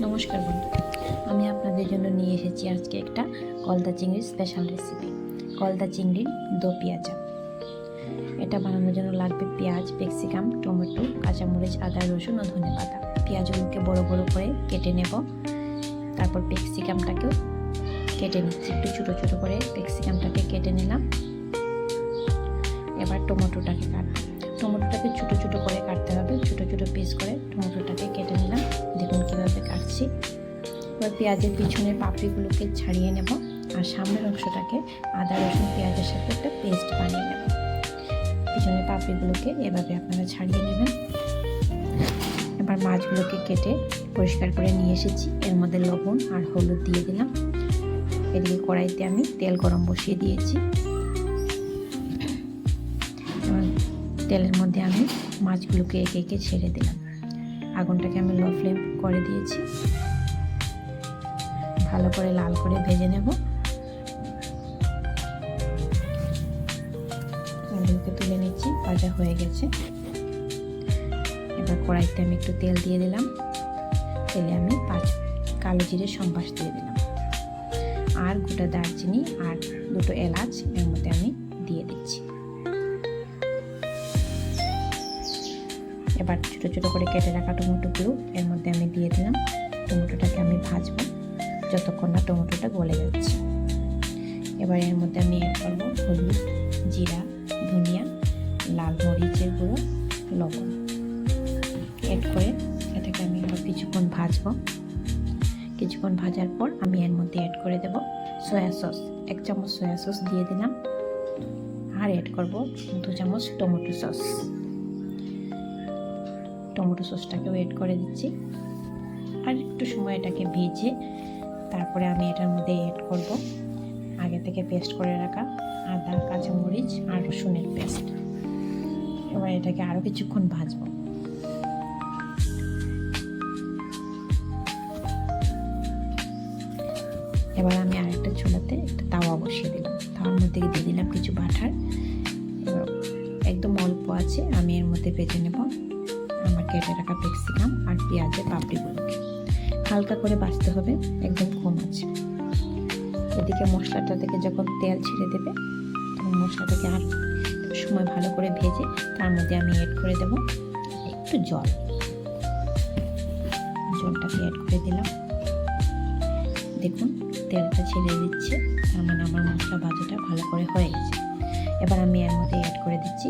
নমস্কার বন্ধু, আমি আপনাদের জন্য নিয়ে এসেছি আজকে একটা গলদা চিংড়ির স্পেশাল রেসিপি। গলদা চিংড়ির দো পেঁয়াজা। এটা বানানোর জন্য লাগবে পেঁয়াজ, ক্যাপসিকাম, টমেটো, কাঁচামরিচ, আদা, রসুন ও ধনেপাতা। পেঁয়াজগুলোকে বড় বড় করে কেটে নেব। তারপর ক্যাপসিকামটাকেও কেটে নিচ্ছি, একটু ছোটো ছোটো করে ক্যাপসিকামটাকে কেটে নিলাম। এবার টমেটোটাকে কাটবো। টমেটোটাকে ছোটো ছোটো করে কাটতে হবে, ছোটো ছোটো পিস করে টমেটোটাকে কেটে নিলাম। দেখুন কীভাবে কাটছি। এবার পেঁয়াজের পিছনের পাপড়িগুলোকে ছাড়িয়ে নেব, আর সামনের অংশটাকে আদা রসুন পেঁয়াজের সাথে একটা পেস্ট বানিয়ে নেব। পিছনের পাপড়িগুলোকে এভাবে আপনারা ছাড়িয়ে নেবেন। এবার মাছগুলোকে কেটে পরিষ্কার করে নিয়ে এসেছি। এর মধ্যে লবণ আর হলুদ দিয়ে দিলাম। এদিকে কড়াইতে আমি তেল গরম বসিয়ে দিয়েছি। তেলের মধ্যে আমি মাছগুলোকে একে একে ছেড়ে দিলাম। আগুনটাকে আমি লো ফ্লেম করে দিয়েছি। ভালো করে লাল করে ভেজে নেব। এগুলোকে তুলে নিচ্ছি, ভাজা হয়ে গেছে। এবার কড়াইতে আমি একটু তেল দিয়ে দিলাম। তেলে আমি 5 কালো জিরে সম্বাস দিয়ে দিলাম, আর গোটা দারচিনি আর 2টো এলাচ এর মধ্যে আমি দিয়ে দিচ্ছি। এবার ছোটো ছোটো করে কেটে রাখা টমেটোগুলো এর মধ্যে আমি দিয়ে দিলাম। টমেটোটাকে আমি ভাজবো যতক্ষণ না টমেটোটা গলে যাচ্ছে। এবার এর মধ্যে আমি অ্যাড করবো হলুদ, জিরা, ধনিয়া, লাল মরিচের গুঁড়ো, লবণ অ্যাড করে এটাকে আমি আবার কিছুক্ষণ ভাজবো। কিছুক্ষণ ভাজার পর আমি এর মধ্যে অ্যাড করে দেব সয়া সস। 1 চামচ সয়া সস দিয়ে দিলাম, আর অ্যাড করব 2 চামচ টমেটো সস। টমেটো সসটাকেও অ্যাড করে দিচ্ছি, আর একটু সময় এটাকে ভেজে তারপরে আমি এটার মধ্যে অ্যাড করব আগে থেকে পেস্ট করে রাখা আদা, কাঁচামরিচ আর রসুনের পেস্ট। এবার এটাকে আরও কিছুক্ষণ ভাজবো। এবার আমি আরেকটা চুলাতে একটা তাওয়া বসিয়ে দিলাম। তাওয়ার মধ্যে দিয়ে দিলাম কিছু বাটার। এবার একদম অল্প আছে আমি এর মধ্যে ভেজে নেব আমার কেটে রাখা ক্যাপসিকাম আর পেঁয়াজের পাপড়িগুলোকে। হালকা করে ভাজতে হবে, একদম কম আছে। এদিকে মশলাটা থেকে যখন তেল ছেড়ে দেবে তখন মশলাটাকে আর সময় ভালো করে ভেজে তার মধ্যে আমি অ্যাড করে দেব একটু জল। জলটাকে অ্যাড করে দিলাম। দেখুন তেলটা ছেড়ে দিচ্ছে, তার মানে আমার মশলা ভাজাটা ভালো করে হয়ে গেছে। এবার আমি এর মধ্যে অ্যাড করে দিচ্ছি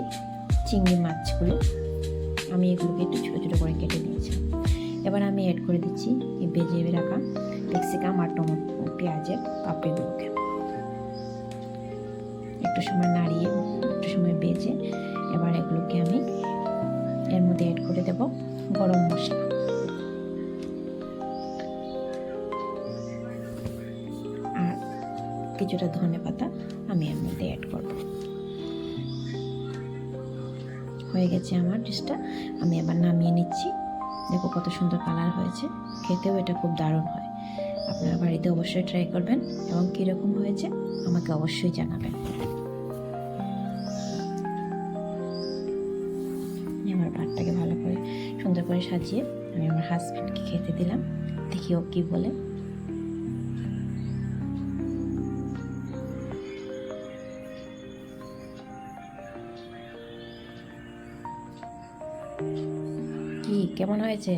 চিংড়ি মাছগুলো। আমি এগুলোকে একটু ছোটো ছোটো করে কেটে নিয়েছি। এবার আমি অ্যাড করে দিচ্ছি এই ভেজে রাখা ক্যাপসিকাম আর পেঁয়াজের পাপড়িগুলোকে। একটু সময় নাড়িয়ে একটু সময় ভেজে এবার এগুলোকে আমি এর মধ্যে অ্যাড করে দেব গরম মশলা, আর কিছুটা ধনেপাতা আমি এর মধ্যে অ্যাড করব। হয়ে গেছে আমার ডিশটা। আমি এবার নামিয়ে নিচ্ছি। দেখো কত সুন্দর কালার হয়েছে, খেতেও এটা খুব দারুণ হয়। আপনারা বাড়িতে অবশ্যই ট্রাই করবেন এবং কীরকম হয়েছে আমাকে অবশ্যই জানাবেন। আমার ভাতটাকে ভালো করে সুন্দর করে সাজিয়ে আমি আমার হাজব্যান্ডকে খেতে দিলাম। দেখি ও কী বলে। কি কেমন হয়েছে?